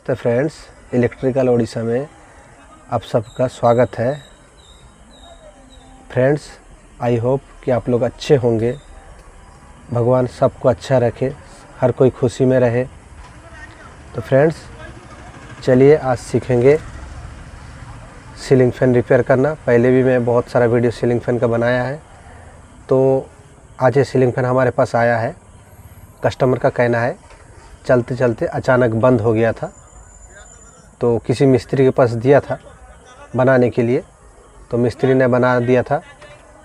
नमस्ते friends, electrical Odisha में आप सबका स्वागत है। फ्रेंड्स, आई होप कि आप लोग अच्छे होंगे। भगवान सबको अच्छा रखे, हर कोई खुशी में रहे। तो फ्रेंड्स, चलिए आज सीखेंगे सीलिंग फ़ैन रिपेयर करना। पहले भी मैं बहुत सारा वीडियो सीलिंग फ़ैन का बनाया है। तो आज ये सीलिंग फ़ैन हमारे पास आया है। कस्टमर का कहना है चलते चलते अचानक बंद हो गया था, तो किसी मिस्त्री के पास दिया था बनाने के लिए। तो मिस्त्री ने बना दिया था।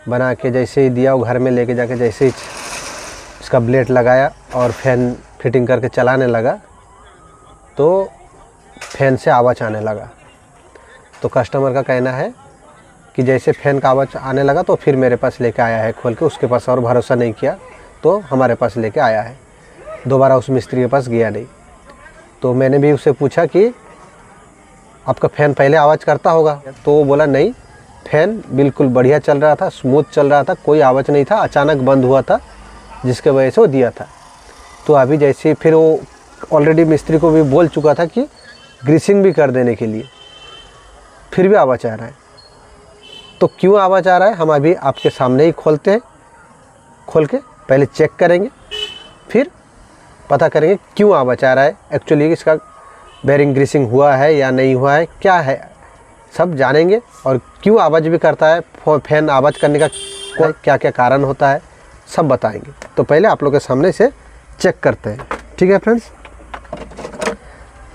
बना के जैसे ही दिया, वो घर में लेके जाके जैसे ही इसका ब्लेड लगाया और फैन फिटिंग करके चलाने लगा तो फैन से आवाज़ आने लगा। तो कस्टमर का कहना है कि जैसे फ़ैन का आवाज़ आने लगा तो फिर मेरे पास लेके आया है खोल के। उसके पास और भरोसा नहीं किया तो हमारे पास लेके आया है। दोबारा उस मिस्त्री के पास गया नहीं। तो मैंने भी उससे पूछा कि आपका फ़ैन पहले आवाज़ करता होगा, तो वो बोला नहीं, फ़ैन बिल्कुल बढ़िया चल रहा था, स्मूथ चल रहा था, कोई आवाज़ नहीं था, अचानक बंद हुआ था जिसके वजह से वो दिया था। तो अभी जैसे फिर वो ऑलरेडी मिस्त्री को भी बोल चुका था कि ग्रीसिंग भी कर देने के लिए, फिर भी आवाज़ आ रहा है। तो क्यों आवाज़ आ रहा है हम अभी आपके सामने ही खोलते हैं। खोल के पहले चेक करेंगे, फिर पता करेंगे क्यों आवाज़ आ रहा है। एक्चुअली इसका बेरिंग ग्रीसिंग हुआ है या नहीं हुआ है, क्या है, सब जानेंगे। और क्यों आवाज़ भी करता है, फ़ैन आवाज़ करने का क्या क्या कारण होता है, सब बताएंगे। तो पहले आप लोग के सामने से चेक करते हैं, ठीक है फ्रेंड्स।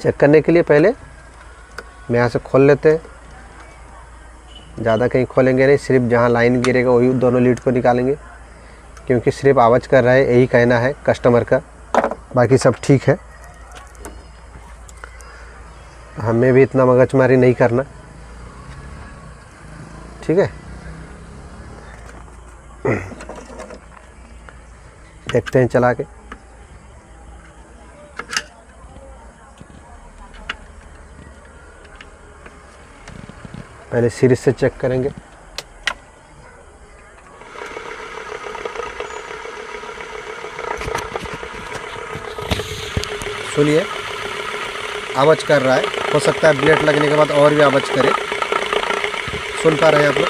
चेक करने के लिए पहले मैं यहाँ से खोल लेते हैं। ज़्यादा कहीं खोलेंगे नहीं, सिर्फ जहाँ लाइन गिरेगा वही दोनों लीड को निकालेंगे, क्योंकि सिर्फ आवाज़ कर रहा है यही कहना है कस्टमर का, बाकी सब ठीक है। हमें भी इतना मगजमारी नहीं करना, ठीक है। देखते हैं चला के। पहले सीरीज से चेक करेंगे। सुनिए, आवाज़ कर रहा है, हो सकता है ब्लेड लगने के बाद और भी आवाज़ करे। सुन पा रहे हैं आप लोग?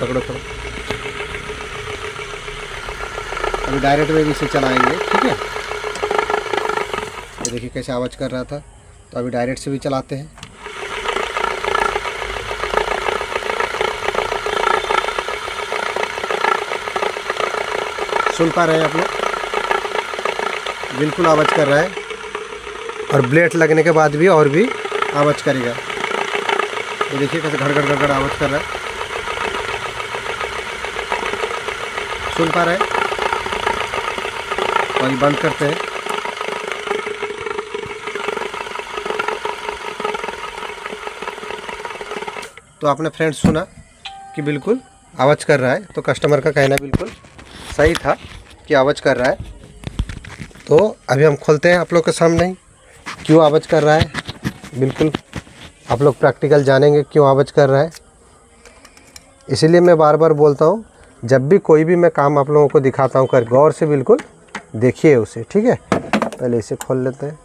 पकड़ो पकड़ो। अभी डायरेक्ट में भी इसे चलाएंगे, ठीक है। ये देखिए कैसे आवाज़ कर रहा था, तो अभी डायरेक्ट से भी चलाते हैं। सुन पा रहे हैं आप लोग? बिल्कुल आवाज़ कर रहा है, और ब्लेड लगने के बाद भी और भी आवाज़ करेगा। तो देखिए कैसे घड़ घड़ घड़ घड़ आवाज़ कर रहा है। सुन पा रहे हैं? और ये बंद करते हैं। तो आपने फ्रेंड्स सुना कि बिल्कुल आवाज़ कर रहा है। तो कस्टमर का कहना बिल्कुल सही था कि आवाज़ कर रहा है। तो अभी हम खोलते हैं आप लोग के सामने ही क्यों आवाज़ कर रहा है। बिल्कुल आप लोग प्रैक्टिकल जानेंगे क्यों आवाज़ कर रहा है। इसीलिए मैं बार बार बोलता हूँ, जब भी कोई भी मैं काम आप लोगों को दिखाता हूँ, कर गौर से बिल्कुल देखिए उसे, ठीक है। पहले इसे खोल लेते हैं।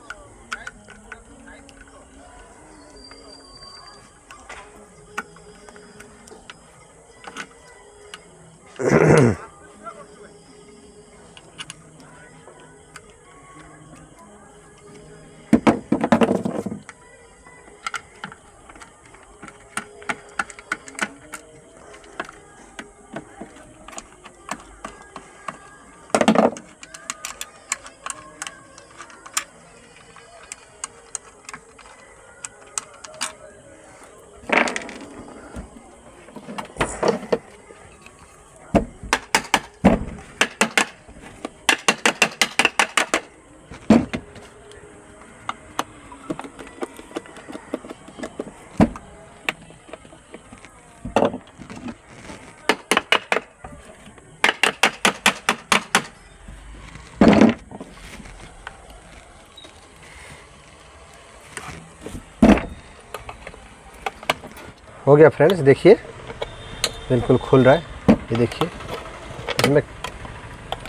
हो गया फ्रेंड्स, देखिए बिल्कुल खुल रहा है। ये देखिए, इसमें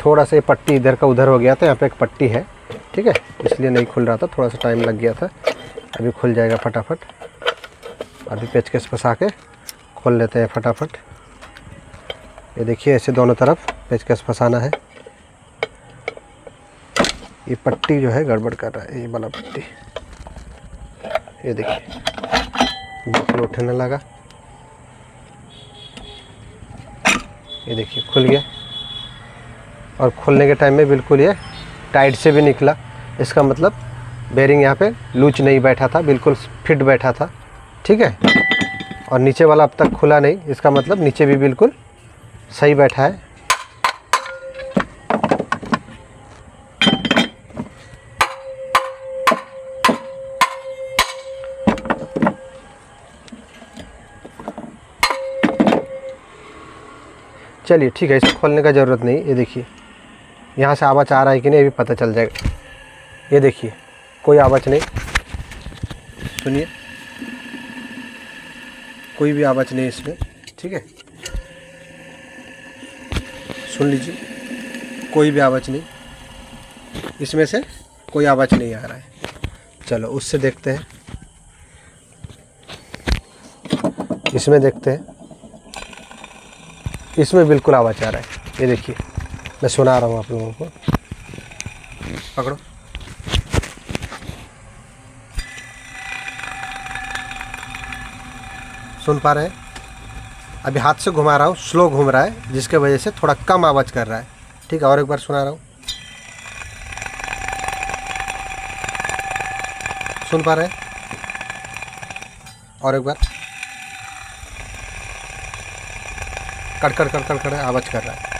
थोड़ा सा ये पट्टी इधर का उधर हो गया था, यहाँ पे एक पट्टी है ठीक है, इसलिए नहीं खुल रहा था, थोड़ा सा टाइम लग गया था। अभी खुल जाएगा फटाफट। अभी पेचकस फंसा के खोल लेते हैं फटाफट। ये देखिए ऐसे दोनों तरफ पेचकस फंसाना है। ये पट्टी जो है गड़बड़ कर रहा है, ये वाला पट्टी। ये देखिए बिल्कुल उठने लगा। ये देखिए खुल गया, और खुलने के टाइम में बिल्कुल ये टाइट से भी निकला। इसका मतलब बेरिंग यहाँ पे लूज नहीं बैठा था, बिल्कुल फिट बैठा था। ठीक है, और नीचे वाला अब तक खुला नहीं, इसका मतलब नीचे भी बिल्कुल सही बैठा है। चलिए ठीक है, इसको खोलने का ज़रूरत नहीं। ये देखिए यहाँ से आवाज़ आ रहा है कि नहीं, अभी पता चल जाएगा। ये देखिए कोई आवाज़ नहीं, सुनिए, कोई भी आवाज़ नहीं इसमें। ठीक है, सुन लीजिए, कोई भी आवाज़ नहीं, इसमें से कोई आवाज़ नहीं आ रहा है। चलो उससे देखते हैं, इसमें देखते हैं। इसमें बिल्कुल आवाज़ आ रहा है। ये देखिए मैं सुना रहा हूँ आप लोगों को, पकड़ो। सुन पा रहे हैं? अभी हाथ से घुमा रहा हूँ, स्लो घूम रहा है, जिसके वजह से थोड़ा कम आवाज़ कर रहा है। ठीक है, और एक बार सुना रहा हूँ, सुन पा रहे हैं? और एक बार, कड़कड़ कड़कड़ कड़ आवाज़ कर रहा है।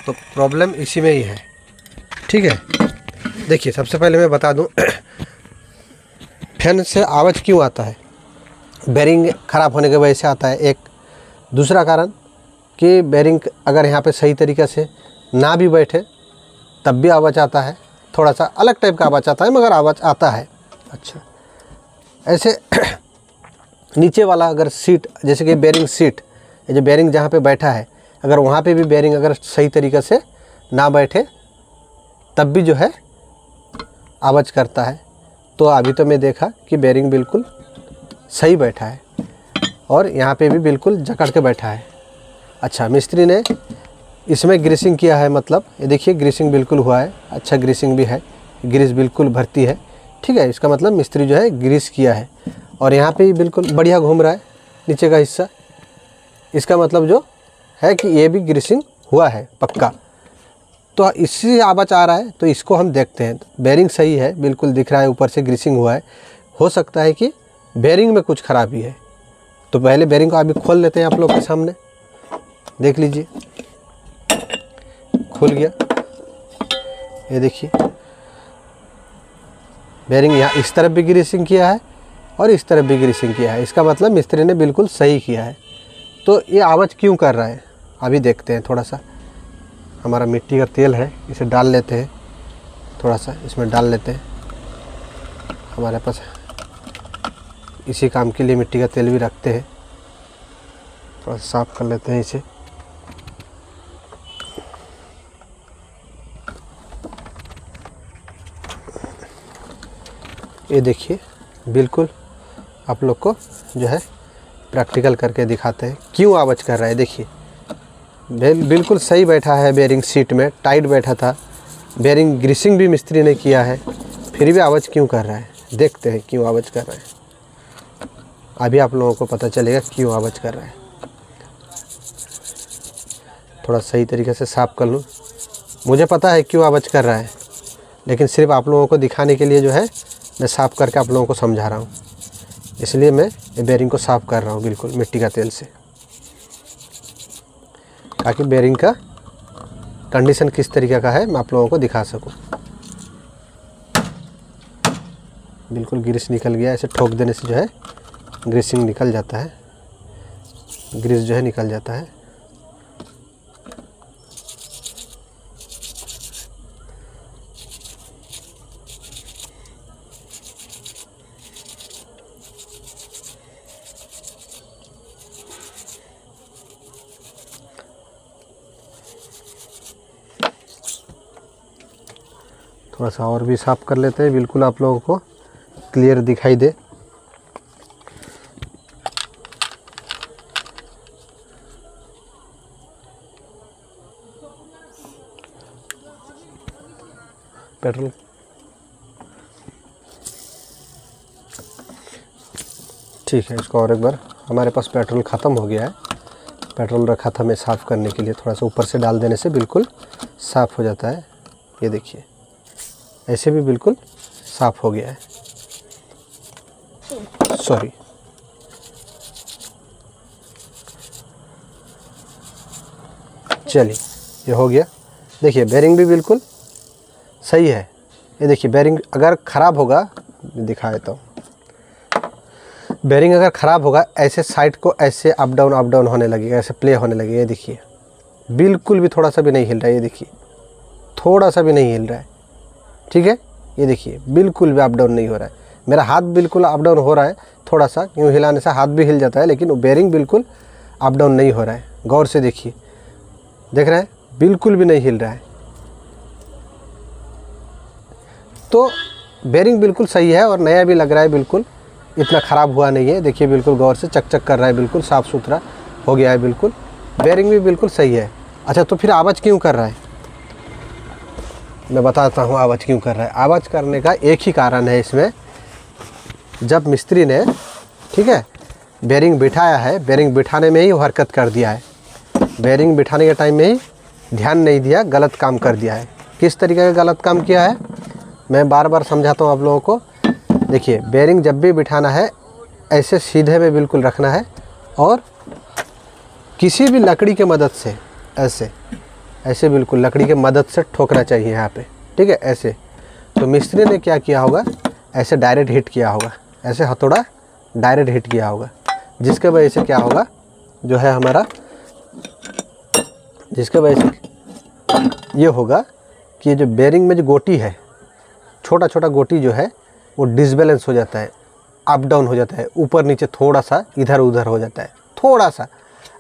तो प्रॉब्लम इसी में ही है। ठीक है, देखिए सबसे पहले मैं बता दूं फैन से आवाज़ क्यों आता है। बेरिंग ख़राब होने की वजह से आता है एक। दूसरा कारण कि बेरिंग अगर यहाँ पे सही तरीक़े से ना भी बैठे तब भी आवाज़ आता है। थोड़ा सा अलग टाइप का आवाज़ आता है, मगर आवाज़ आता है। अच्छा, ऐसे नीचे वाला अगर सीट, जैसे कि बेरिंग सीट, ये जो बेरिंग जहाँ पे बैठा है, अगर वहाँ पे भी बेरिंग अगर सही तरीक़े से ना बैठे तब भी जो है आवाज़ करता है। तो अभी तो मैं देखा कि बेरिंग बिल्कुल सही बैठा है और यहाँ पे भी बिल्कुल जकड़ के बैठा है। अच्छा, मिस्त्री ने इसमें ग्रीसिंग किया है, मतलब ये देखिए ग्रीसिंग बिल्कुल हुआ है। अच्छा ग्रीसिंग भी है, ग्रीस बिल्कुल भरती है। ठीक है, इसका मतलब मिस्त्री जो है ग्रीस किया है। और यहाँ पे बिल्कुल बढ़िया घूम रहा है नीचे का हिस्सा। इसका मतलब जो है कि ये भी ग्रीसिंग हुआ है पक्का। तो इससे आवाज़ आ रहा है, तो इसको हम देखते हैं। बेरिंग सही है, बिल्कुल दिख रहा है, ऊपर से ग्रीसिंग हुआ है। हो सकता है कि बेरिंग में कुछ खराबी है। तो पहले बेरिंग को अभी खोल लेते हैं आप लोग के सामने, देख लीजिए। खुल गया, ये देखिए बेरिंग यहाँ इस तरफ भी ग्रीसिंग किया है और इस तरफ भी ग्रीसिंग किया है। इसका मतलब मिस्त्री ने बिल्कुल सही किया है। तो ये आवाज़ क्यों कर रहा है अभी देखते हैं। थोड़ा सा हमारा मिट्टी का तेल है, इसे डाल लेते हैं, थोड़ा सा इसमें डाल लेते हैं। हमारे पास इसी काम के लिए मिट्टी का तेल भी रखते हैं। थोड़ा साफ कर लेते हैं इसे। ये देखिए बिल्कुल आप लोग को जो है प्रैक्टिकल करके दिखाते हैं क्यों आवाज़ कर रहा है। देखिए बिल्कुल सही बैठा है, बेरिंग सीट में टाइट बैठा था। बेरिंग ग्रीसिंग भी मिस्त्री ने किया है, फिर भी आवाज़ क्यों कर रहा है। देखते हैं क्यों आवाज़ कर रहा है। अभी आप लोगों को पता चलेगा क्यों आवाज़ कर रहा है। थोड़ा सही तरीके से साफ कर लूँ। मुझे पता है क्यों आवाज़ कर रहा है, लेकिन सिर्फ आप लोगों को दिखाने के लिए जो है मैं साफ़ करके आप लोगों को समझा रहा हूँ। इसलिए मैं ये बेरिंग को साफ़ कर रहा हूँ बिल्कुल मिट्टी का तेल से, ताकि बेरिंग का कंडीशन किस तरीके का है मैं आप लोगों को दिखा सकूं। बिल्कुल ग्रीस निकल गया, ऐसे ठोक देने से जो है ग्रीसिंग निकल जाता है, ग्रीस जो है निकल जाता है। थोड़ा सा और भी साफ़ कर लेते हैं, बिल्कुल आप लोगों को क्लियर दिखाई दे। पेट्रोल ठीक है, इसको और एक बार, हमारे पास पेट्रोल ख़त्म हो गया है। पेट्रोल रखा था मैं साफ़ करने के लिए, थोड़ा सा ऊपर से डाल देने से बिल्कुल साफ़ हो जाता है। ये देखिए ऐसे भी बिल्कुल साफ़ हो गया है। सॉरी, चलिए ये हो गया। देखिए बेरिंग भी बिल्कुल सही है। ये देखिए बेरिंग अगर ख़राब होगा, दिखा देता हूँ, बेरिंग अगर ख़राब होगा ऐसे साइड को ऐसे अप डाउन होने लगेगा, ऐसे प्ले होने लगेगा। ये देखिए बिल्कुल भी थोड़ा सा भी नहीं हिल रहा है। ये देखिए थोड़ा सा भी नहीं हिल रहा है, ठीक है। ये देखिए बिल्कुल भी अप डाउन नहीं हो रहा है। मेरा हाथ बिल्कुल अप डाउन हो रहा है, थोड़ा सा यूँ हिलाने से हाथ भी हिल जाता है, लेकिन बेरिंग बिल्कुल अप डाउन नहीं हो रहा है। गौर से देखिए, देख रहे हैं, बिल्कुल भी नहीं हिल रहा है। तो बेरिंग बिल्कुल सही है और नया भी लग रहा है, बिल्कुल इतना ख़राब हुआ नहीं है। देखिए बिल्कुल गौर से चक चक कर रहा है, बिल्कुल साफ़ सुथरा हो गया है, बिल्कुल बेरिंग भी बिल्कुल सही है। अच्छा, तो फिर आवाज़ क्यों कर रहा है? मैं बताता हूँ आवाज़ क्यों कर रहा है। आवाज़ करने का एक ही कारण है इसमें, जब मिस्त्री ने, ठीक है, बेरिंग बिठाया है, बेरिंग बिठाने में ही वो हरकत कर दिया है। बेरिंग बिठाने के टाइम में ही ध्यान नहीं दिया, गलत काम कर दिया है। किस तरीके का गलत काम किया है मैं बार बार समझाता हूँ आप लोगों को। देखिए बेरिंग जब भी बिठाना है ऐसे सीधे में बिल्कुल रखना है, और किसी भी लकड़ी के मदद से ऐसे ऐसे बिल्कुल लकड़ी के मदद से ठोकना चाहिए यहाँ पे, ठीक है, ऐसे। तो मिस्त्री ने क्या किया होगा, ऐसे डायरेक्ट हिट किया होगा, ऐसे हथौड़ा डायरेक्ट हिट किया होगा, जिसके वजह से क्या होगा, जो है हमारा, जिसके वजह से ये होगा कि जो बेरिंग में जो गोटी है, छोटा छोटा गोटी जो है वो डिसबैलेंस हो जाता है, अप डाउन हो जाता है, ऊपर नीचे थोड़ा सा इधर उधर हो जाता है, थोड़ा सा।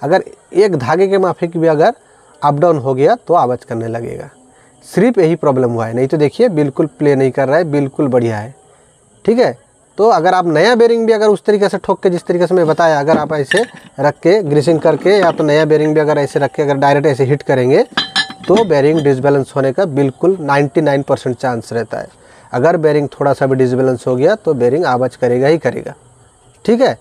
अगर एक धागे के माफिक भी अगर अप डाउन हो गया तो आवाज़ करने लगेगा। सिर्फ यही प्रॉब्लम हुआ है, नहीं तो देखिए बिल्कुल प्ले नहीं कर रहा है, बिल्कुल बढ़िया है, ठीक है। तो अगर आप नया बेरिंग भी अगर उस तरीके से ठोक के, जिस तरीके से मैं बताया, अगर आप ऐसे रख के ग्रीसिंग करके, या तो नया बेरिंग भी अगर ऐसे रख के अगर डायरेक्ट ऐसे हिट करेंगे तो बेरिंग डिसबैलेंस होने का बिल्कुल 99% चांस रहता है। अगर बेरिंग थोड़ा सा भी डिसबैलेंस हो गया तो बेरिंग आवाज़ करेगा ही करेगा, ठीक है।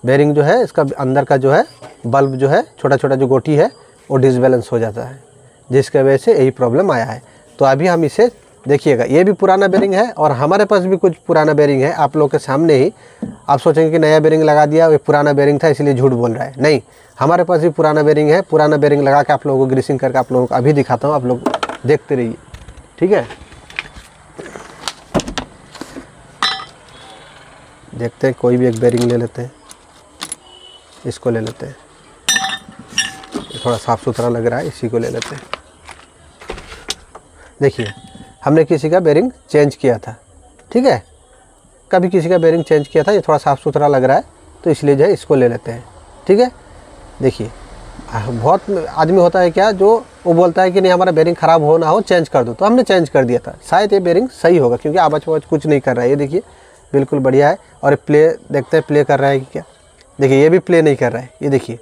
बेरिंग जो है, इसका अंदर का जो है बल्ब जो है, छोटा छोटा जो गोटी है, वो डिसबैलेंस हो जाता है, जिसके वजह से यही प्रॉब्लम आया है। तो अभी हम इसे देखिएगा, ये भी पुराना बेरिंग है और हमारे पास भी कुछ पुराना बेरिंग है आप लोग के सामने ही। आप सोचेंगे कि नया बेरिंग लगा दिया, ये पुराना बेरिंग था इसलिए झूठ बोल रहा है, नहीं, हमारे पास भी पुराना बेरिंग है। पुराना बेरिंग लगा के आप लोगों को ग्रीसिंग करके आप लोगों को अभी दिखाता हूँ, आप लोग देखते रहिए, ठीक है। देखते हैं, कोई भी एक बेरिंग ले लेते हैं, इसको ले लेते हैं, थोड़ा साफ़ सुथरा लग रहा है, इसी को ले लेते हैं। देखिए हमने किसी का बेरिंग चेंज किया था, ठीक है, कभी किसी का बेरिंग चेंज किया था, ये थोड़ा साफ़ सुथरा लग रहा है तो इसलिए जो है इसको ले लेते हैं, ठीक है। देखिए बहुत आदमी होता है क्या, जो वो बोलता है कि नहीं हमारा बेरिंग ख़राब हो ना हो चेंज कर दो, तो हमने चेंज कर दिया था, शायद ये बेरिंग सही होगा क्योंकि आवाज़ कुछ नहीं कर रहा है। ये देखिए बिल्कुल बढ़िया है। और ये प्ले देखते हैं, प्ले कर रहा है कि क्या, देखिए ये भी प्ले नहीं कर रहा है, ये देखिए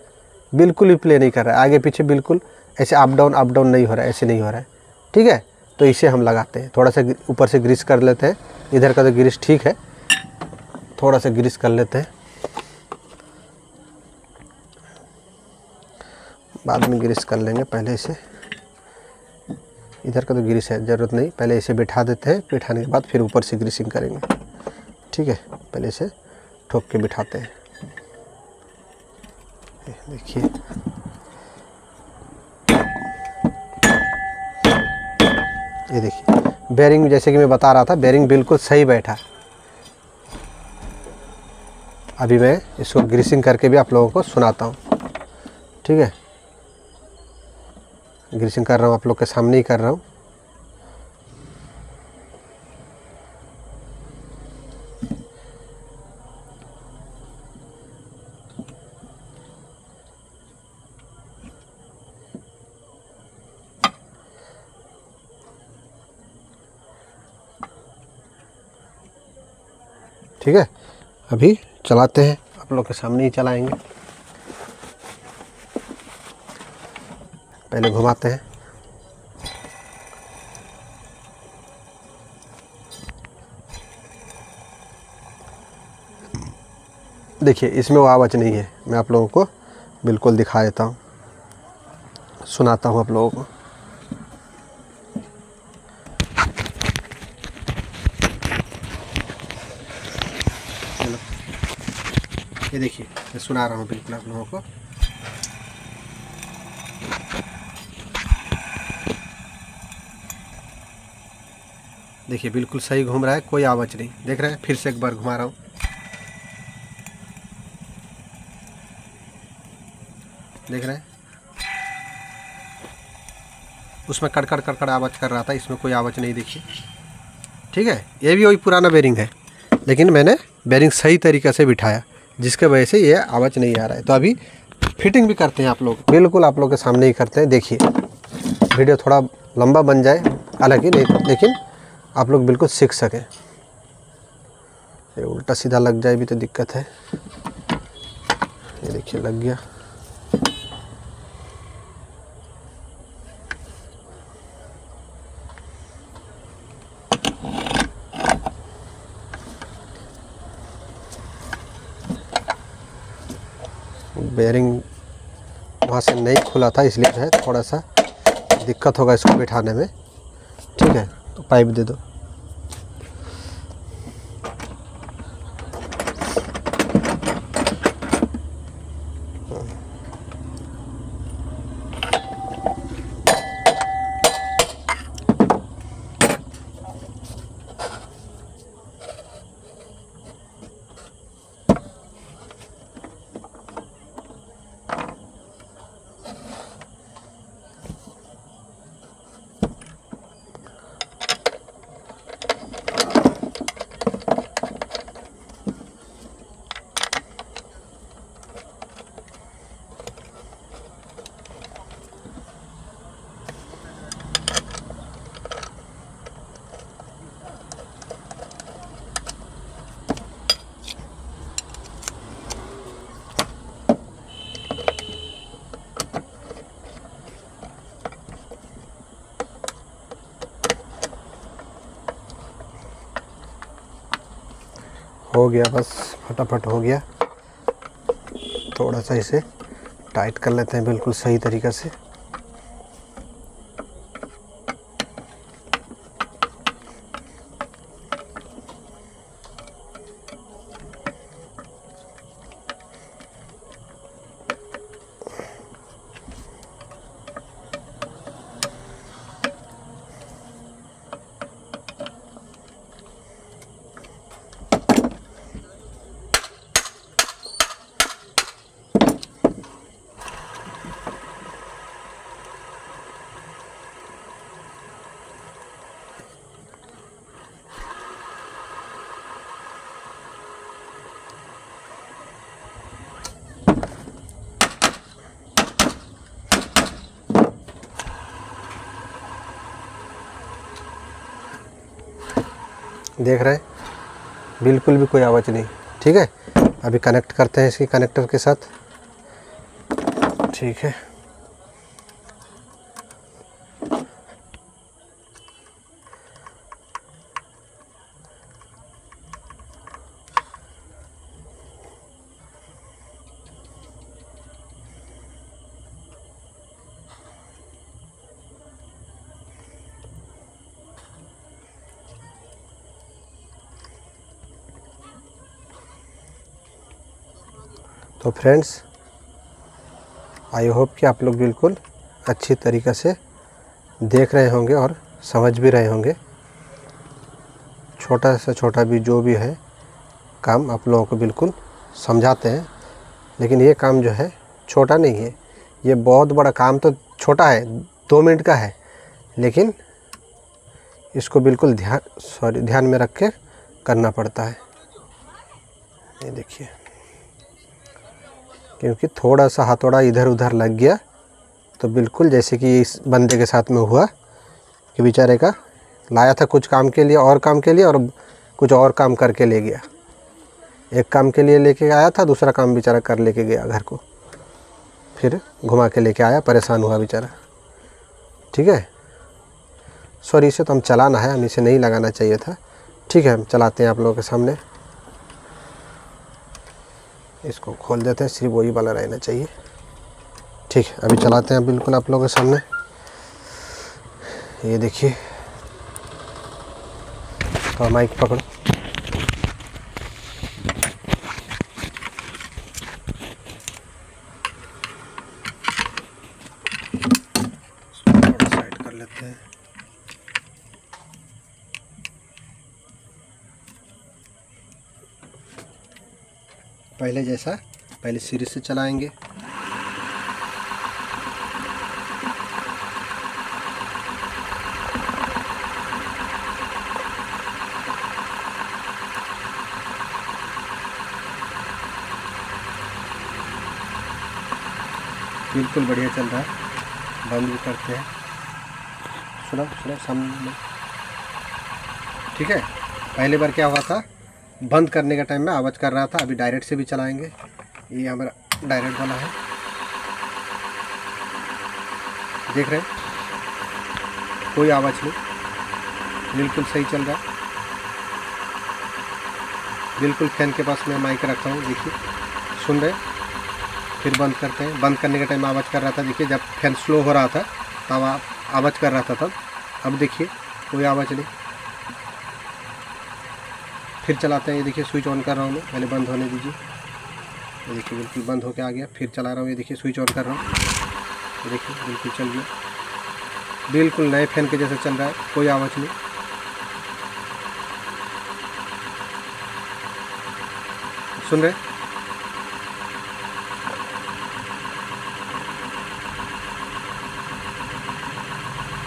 बिल्कुल भी प्ले नहीं कर रहा है, आगे पीछे बिल्कुल ऐसे अप डाउन नहीं हो रहा है, ऐसे नहीं हो रहा है, ठीक है। तो इसे हम लगाते हैं, थोड़ा सा ऊपर से ग्रीस कर लेते हैं, इधर का तो ग्रीस ठीक है, थोड़ा सा ग्रीस कर लेते हैं, बाद में ग्रीस कर लेंगे, पहले इसे, इधर का तो ग्रीस है ज़रूरत नहीं, पहले इसे बिठा देते हैं, बिठाने के बाद फिर ऊपर से ग्रीसिंग करेंगे, ठीक है। पहले इसे ठोक के बिठाते हैं, देखिए ये देखिए बेरिंग, जैसे कि मैं बता रहा था, बेरिंग बिल्कुल सही बैठा। अभी मैं इसको ग्रीसिंग करके भी आप लोगों को सुनाता हूँ, ठीक है। ग्रीसिंग कर रहा हूँ, आप लोग के सामने ही कर रहा हूँ। ठीक है, अभी चलाते हैं, आप लोग के सामने ही चलाएंगे। पहले घुमाते हैं। देखिए इसमें वो आवाज़ नहीं है, मैं आप लोगों को बिल्कुल दिखा देता हूँ, सुनाता हूँ आप लोगों को। ये देखिए मैं सुना रहा हूँ बिल्कुल आप लोगों को। देखिए बिल्कुल सही घूम रहा है, कोई आवाज़ नहीं। देख रहे हैं, फिर से एक बार घुमा रहा हूँ। देख रहे हैं, उसमें कड़कड़ कड़कड़ आवाज़ कर रहा था, इसमें कोई आवाज़ नहीं। देखिए ठीक है, ये भी वही पुराना बेरिंग है, लेकिन मैंने बेरिंग सही तरीक़े से बिठाया, जिसके वजह से ये आवाज़ नहीं आ रहा है। तो अभी फिटिंग भी करते हैं आप लोग, बिल्कुल आप लोग के सामने ही करते हैं। देखिए वीडियो थोड़ा लंबा बन जाए हालांकि नहीं, लेकिन आप लोग बिल्कुल सीख सकें। ये उल्टा सीधा लग जाए भी तो दिक्कत है। ये देखिए लग गया। बेरिंग वहाँ से नहीं खुला था, इसलिए है थोड़ा सा दिक्कत होगा इसको बिठाने में। ठीक है, तो पाइप दे दो। हो गया, बस फटाफट हो गया। थोड़ा सा इसे टाइट कर लेते हैं बिल्कुल सही तरीक़े से। देख रहे हैं, बिल्कुल भी कोई आवाज़ नहीं। ठीक है, अभी कनेक्ट करते हैं इसी कनेक्टर के साथ। ठीक है, तो फ्रेंड्स आई होप कि आप लोग बिल्कुल अच्छी तरीक़े से देख रहे होंगे और समझ भी रहे होंगे। छोटा से छोटा भी जो भी है काम आप लोगों को बिल्कुल समझाते हैं, लेकिन ये काम जो है छोटा नहीं है, ये बहुत बड़ा काम। तो छोटा है, 2 मिनट का है, लेकिन इसको बिल्कुल ध्यान में रख के करना पड़ता है। ये देखिए, क्योंकि थोड़ा सा हथौड़ा इधर उधर लग गया तो बिल्कुल जैसे कि इस बंदे के साथ में हुआ कि बेचारे का लाया था कुछ काम के लिए और काम के लिए, और कुछ और काम करके ले गया। एक काम के लिए लेके आया था, दूसरा काम बेचारा कर लेके गया घर को, फिर घुमा के लेके आया, परेशान हुआ बेचारा। ठीक है, सॉरी, इसे तो हम चलाना है, हम इसे नहीं लगाना चाहिए था। ठीक है, हम चलाते हैं आप लोगों के सामने। इसको खोल देते हैं, सिर्फ वही वाला रहना चाहिए। ठीक है, अभी चलाते हैं बिल्कुल आप लोगों के सामने। ये देखिए, तो माइक पकड़ो। थोड़ा साइड कर लेते हैं। पहले जैसा, पहले सीरीज से चलाएंगे। बिल्कुल बढ़िया चल रहा है। बंद भी करते हैं। सुनो सुनो सामने। ठीक है, पहले बार क्या हुआ था, बंद करने का टाइम में आवाज़ कर रहा था। अभी डायरेक्ट से भी चलाएंगे। ये हमारा डायरेक्ट वाला है, देख रहे हैं, कोई आवाज़ नहीं, बिल्कुल सही चल रहा है। बिल्कुल फैन के पास मैं माइक रखा हूँ, देखिए, सुन रहे। फिर बंद करते हैं। बंद करने के टाइम आवाज़ कर रहा था, देखिए, जब फैन स्लो हो रहा था तब आवाज़ कर रहा था तब। अब देखिए कोई आवाज़ नहीं। फिर चलाते हैं। ये देखिए, स्विच ऑन कर रहा हूँ मैं, पहले बंद होने दीजिए। ये देखिए, बिल्कुल बंद होके आ गया। फिर चला रहा हूँ, ये देखिए, स्विच ऑन कर रहा हूँ, ये देखिए, बिल्कुल चल गया। बिल्कुल नए फैन के जैसे चल रहा है, कोई आवाज़ नहीं। सुन रहे?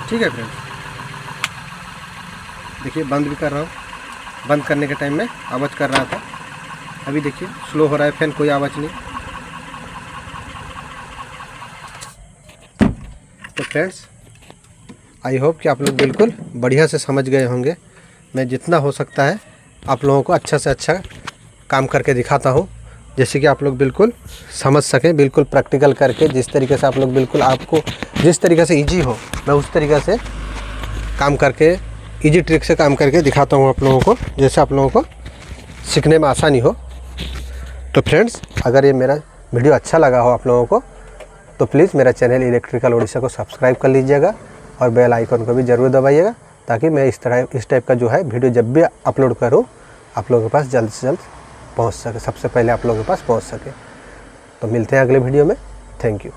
ठीक है फ्रेंड्स, देखिए, बंद भी कर रहा हूँ। बंद करने के टाइम में आवाज़ कर रहा था, अभी देखिए स्लो हो रहा है फैन, कोई आवाज़ नहीं। तो फ्रेंड्स, आई होप कि आप लोग बिल्कुल बढ़िया से समझ गए होंगे। मैं जितना हो सकता है आप लोगों को अच्छा से अच्छा काम करके दिखाता हूँ, जैसे कि आप लोग बिल्कुल समझ सकें, बिल्कुल प्रैक्टिकल करके। जिस तरीके से आप लोग बिल्कुल, आपको जिस तरीके से ईजी हो, मैं उस तरीके से काम करके, ईजी ट्रिक से काम करके दिखाता हूँ आप लोगों को, जैसे आप लोगों को सीखने में आसानी हो। तो फ्रेंड्स, अगर ये मेरा वीडियो अच्छा लगा हो आप लोगों को, तो प्लीज़ मेरा चैनल इलेक्ट्रिकल ओडिशा को सब्सक्राइब कर लीजिएगा और बेल आइकन को भी ज़रूर दबाइएगा, ताकि मैं इस टाइप का जो है वीडियो जब भी अपलोड करूँ आप लोगों के पास जल्द से जल्द पहुँच सके, सबसे पहले आप लोगों के पास पहुँच सके। तो मिलते हैं अगले वीडियो में। Thank you.